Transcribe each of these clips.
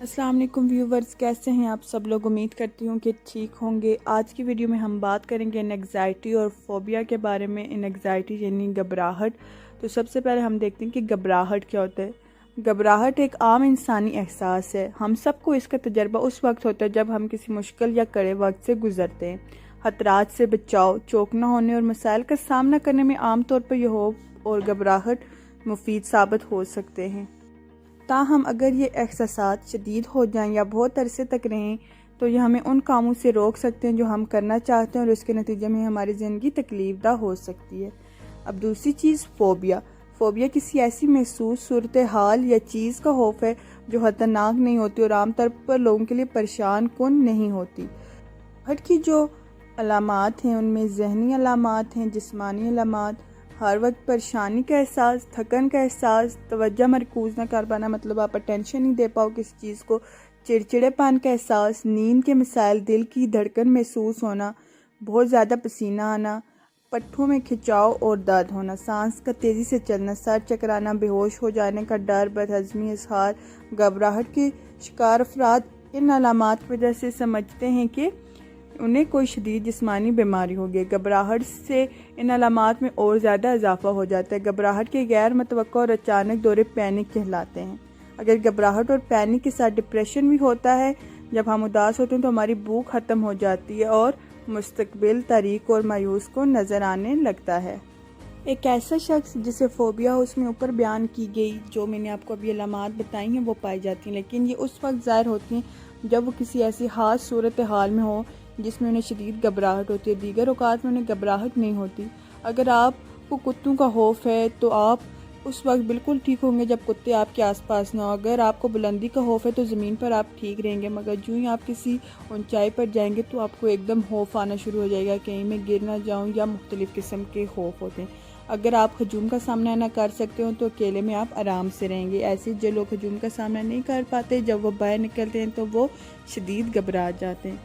السلام علیکم ویورز، کیسے ہیں آپ سب لوگ؟ امید کرتی ہوں کہ ٹھیک ہوں گے۔ آج کی ویڈیو میں ہم بات کریں گے انگزائٹی اور فوبیا کے بارے میں۔ انگزائٹی یعنی گھبراہٹ۔ تو سب سے پہلے ہم دیکھتے ہیں کہ گھبراہٹ کیا ہوتا ہے۔ گھبراہٹ ایک عام انسانی احساس ہے۔ ہم سب کو اس کا تجربہ اس وقت ہوتا ہے جب ہم کسی مشکل یا کڑے وقت سے گزرتے ہیں۔ خطرات سے بچاؤ، چوکنا ہونے اور مسائل کا سامنا کرنے میں عام طور پر یہ خوف اور گھبراہٹ مفید ثابت ہو سکتے ہیں۔ تاہم اگر یہ احساسات شدید ہو جائیں یا بہت عرصے تک رہیں تو یہ ہمیں ان کاموں سے روک سکتے ہیں جو ہم کرنا چاہتے ہیں، اور اس کے نتیجے میں ہماری زندگی تکلیف دہ ہو سکتی ہے۔ اب دوسری چیز فوبیا۔ فوبیا کسی ایسی محسوس صورتحال یا چیز کا خوف ہے جو خطرناک نہیں ہوتی اور عام طور پر لوگوں کے لیے پریشان کن نہیں ہوتی۔ گھبراہٹ کی جو علامات ہیں ان میں ذہنی علامات ہیں، جسمانی علامات، ہر وقت پریشانی کا احساس، تھکن کا احساس، توجہ مرکوز نہ کر پانا، مطلب آپ اٹینشن نہیں دے پاؤ کسی چیز کو، چڑچڑے پن کا احساس، نیند کے مسائل، دل کی دھڑکن محسوس ہونا، بہت زیادہ پسینہ آنا، پٹھوں میں کھچاؤ اور درد ہونا، سانس کا تیزی سے چلنا، سر چکرانا، بے ہوش ہو جانے کا ڈر، بد ہضمی، اسہال۔ گھبراہٹ کے شکار افراد ان علامات کی وجہ سے سمجھتے ہیں کہ انہیں کوئی شدید جسمانی بیماری ہوگی۔ گھبراہٹ سے ان علامات میں اور زیادہ اضافہ ہو جاتا ہے۔ گھبراہٹ کے غیر متوقع اور اچانک دورے پینک کہلاتے ہیں۔ اگر گھبراہٹ اور پینک کے ساتھ ڈپریشن بھی ہوتا ہے، جب ہم اداس ہوتے ہیں تو ہماری بھوک ختم ہو جاتی ہے اور مستقبل تاریک اور مایوس کو نظر آنے لگتا ہے۔ ایک ایسا شخص جسے فوبیا ہو، اس میں اوپر بیان کی گئی جو میں نے آپ کو ابھی علامات بتائی ہیں وہ پائی جاتی ہیں، لیکن یہ اس وقت ظاہر ہوتی ہیں جب وہ کسی ایسی خاص صورتحال میں ہو جس میں انہیں شدید گھبراہٹ ہوتی ہے۔ دیگر اوقات میں انہیں گھبراہٹ نہیں ہوتی۔ اگر آپ کو کتوں کا خوف ہے تو آپ اس وقت بالکل ٹھیک ہوں گے جب کتے آپ کے آس پاس نہ ہو۔ اگر آپ کو بلندی کا خوف ہے تو زمین پر آپ ٹھیک رہیں گے، مگر جو ہی آپ کسی اونچائی پر جائیں گے تو آپ کو ایک دم خوف آنا شروع ہو جائے گا، کہیں میں گر نہ جاؤں، یا مختلف قسم کے خوف ہوتے ہیں۔ اگر آپ ہجوم کا سامنا نہ کر سکتے ہو تو اکیلے میں آپ آرام سے رہیں گے۔ ایسے جو لوگ ہجوم کا سامنا نہیں کر پاتے، جب وہ باہر نکلتے ہیں تو وہ شدید گھبرا جاتے ہیں۔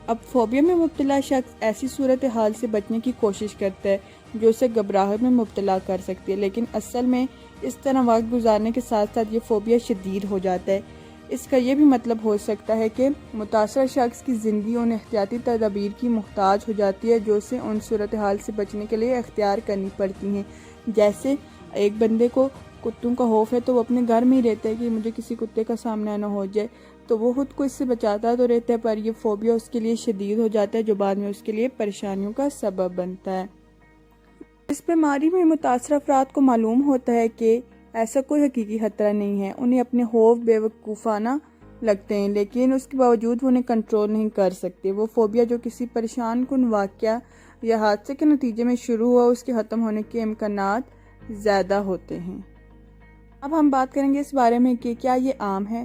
اب فوبیا میں مبتلا شخص ایسی صورتحال سے بچنے کی کوشش کرتا ہے جو اسے گھبراہٹ میں مبتلا کر سکتی ہے، لیکن اصل میں اس طرح وقت گزارنے کے ساتھ ساتھ یہ فوبیا شدید ہو جاتا ہے۔ اس کا یہ بھی مطلب ہو سکتا ہے کہ متاثرہ شخص کی زندگی ان احتیاطی تدابیر کی محتاج ہو جاتی ہے جو اسے ان صورتحال سے بچنے کے لیے اختیار کرنی پڑتی ہیں۔ جیسے ایک بندے کو کتوں کا خوف ہے تو وہ اپنے گھر میں ہی رہتا ہے کہ مجھے کسی کتے کا سامنا نہ ہو جائے، تو وہ خود کو اس سے بچاتا تو رہتا ہے، پر یہ فوبیا اس کے لیے شدید ہو جاتا ہے جو بعد میں اس کے لیے پریشانیوں کا سبب بنتا ہے۔ اس بیماری میں متاثرہ افراد کو معلوم ہوتا ہے کہ ایسا کوئی حقیقی خطرہ نہیں ہے، انہیں اپنے خوف بے وقوفانہ لگتے ہیں، لیکن اس کے باوجود وہ انہیں کنٹرول نہیں کر سکتے۔ وہ فوبیا جو کسی پریشان کن واقعہ یا حادثے کے نتیجے میں شروع ہوا، اس کے ختم ہونے کے امکانات زیادہ ہوتے ہیں۔ اب ہم بات کریں گے اس بارے میں کہ کیا یہ عام ہے۔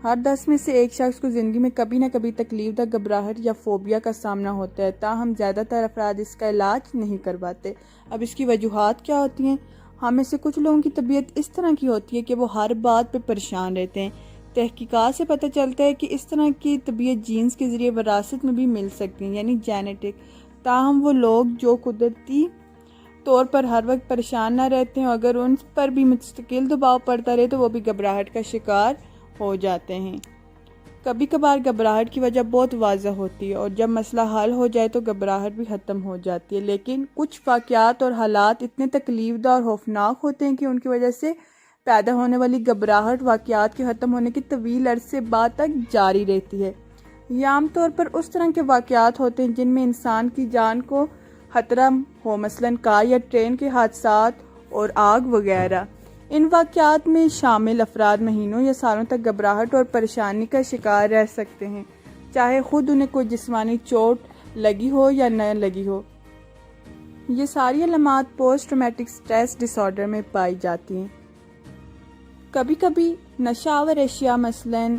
ہر 10 میں سے ایک شخص کو زندگی میں کبھی نہ کبھی تکلیف دہ گھبراہٹ یا فوبیا کا سامنا ہوتا ہے، تاہم زیادہ تر افراد اس کا علاج نہیں کرواتے۔ اب اس کی وجوہات کیا ہوتی ہیں؟ ہم میں سے کچھ لوگوں کی طبیعت اس طرح کی ہوتی ہے کہ وہ ہر بات پہ پریشان رہتے ہیں۔ تحقیقات سے پتہ چلتا ہے کہ اس طرح کی طبیعت جینز کے ذریعے وراثت میں بھی مل سکتی ہیں، یعنی جینیٹک۔ تاہم وہ لوگ جو قدرتی طور پر ہر وقت پریشان نہ رہتے ہیں، اگر ان پر بھی مستقل دباؤ پڑتا رہے تو وہ بھی گھبراہٹ کا شکار ہو جاتے ہیں۔ کبھی کبھار گھبراہٹ کی وجہ بہت واضح ہوتی ہے اور جب مسئلہ حل ہو جائے تو گھبراہٹ بھی ختم ہو جاتی ہے، لیکن کچھ واقعات اور حالات اتنے تکلیف دہ اور خوفناک ہوتے ہیں کہ ان کی وجہ سے پیدا ہونے والی گھبراہٹ واقعات کے ختم ہونے کے طویل عرصے بعد تک جاری رہتی ہے۔ یہ عام طور پر اس طرح کے واقعات ہوتے ہیں جن میں انسان کی جان کو خطرہ ہو، مثلاً کار یا ٹرین کے حادثات اور آگ وغیرہ۔ ان واقعات میں شامل افراد مہینوں یا سالوں تک گھبراہٹ اور پریشانی کا شکار رہ سکتے ہیں، چاہے خود انہیں کوئی جسمانی چوٹ لگی ہو یا نہ لگی ہو۔ یہ ساری علامات پوسٹ ٹرامیٹک سٹریس ڈس آرڈر میں پائی جاتی ہیں۔ کبھی کبھی نشہ آور اشیاء مثلاً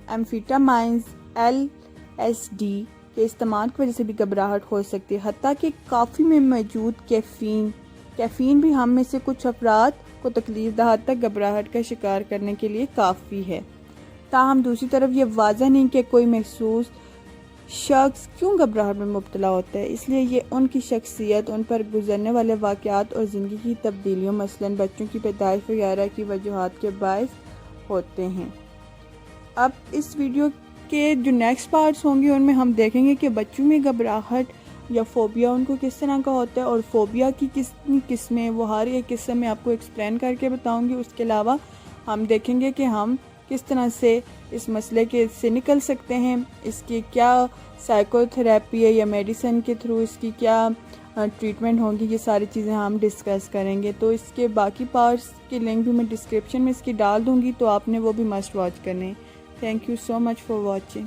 ایمفیٹامائنز، LSD کے استعمال کی وجہ سے بھی گھبراہٹ ہو سکتی ہے، حتیٰ کہ کافی میں موجود کیفین بھی ہم میں سے کچھ افراد کو تکلیف دہ حد تک گھبراہٹ کا شکار کرنے کے لیے کافی ہے۔ تاہم دوسری طرف یہ واضح نہیں کہ کوئی مخصوص شخص کیوں گھبراہٹ میں مبتلا ہوتا ہے، اس لیے یہ ان کی شخصیت، ان پر گزرنے والے واقعات اور زندگی کی تبدیلیوں مثلاً بچوں کی پیدائش وغیرہ کی وجوہات کے باعث ہوتے ہیں۔ اب اس ویڈیو کے جو نیکسٹ پارٹس ہوں گے ان میں ہم دیکھیں گے کہ بچوں میں گھبراہٹ یا فوبیا ان کو کس طرح کا ہوتا ہے اور فوبیا کی کتنی قسمیں، وہ ہر ایک قسم میں آپ کو ایکسپلین کر کے بتاؤں گی۔ اس کے علاوہ ہم دیکھیں گے کہ ہم کس طرح سے اس مسئلے کے سے نکل سکتے ہیں، اس کی کیا سائیکو تھراپی ہے یا میڈیسن کے تھرو اس کی کیا ٹریٹمنٹ ہوگی، یہ ساری چیزیں ہم ڈسکس کریں گے۔ تو اس کے باقی پارٹس کی لنک بھی میں ڈسکرپشن میں اس کی ڈال دوں گی، تو آپ نے وہ بھی مسٹ واچ کرنے۔ Thank you so much for watching.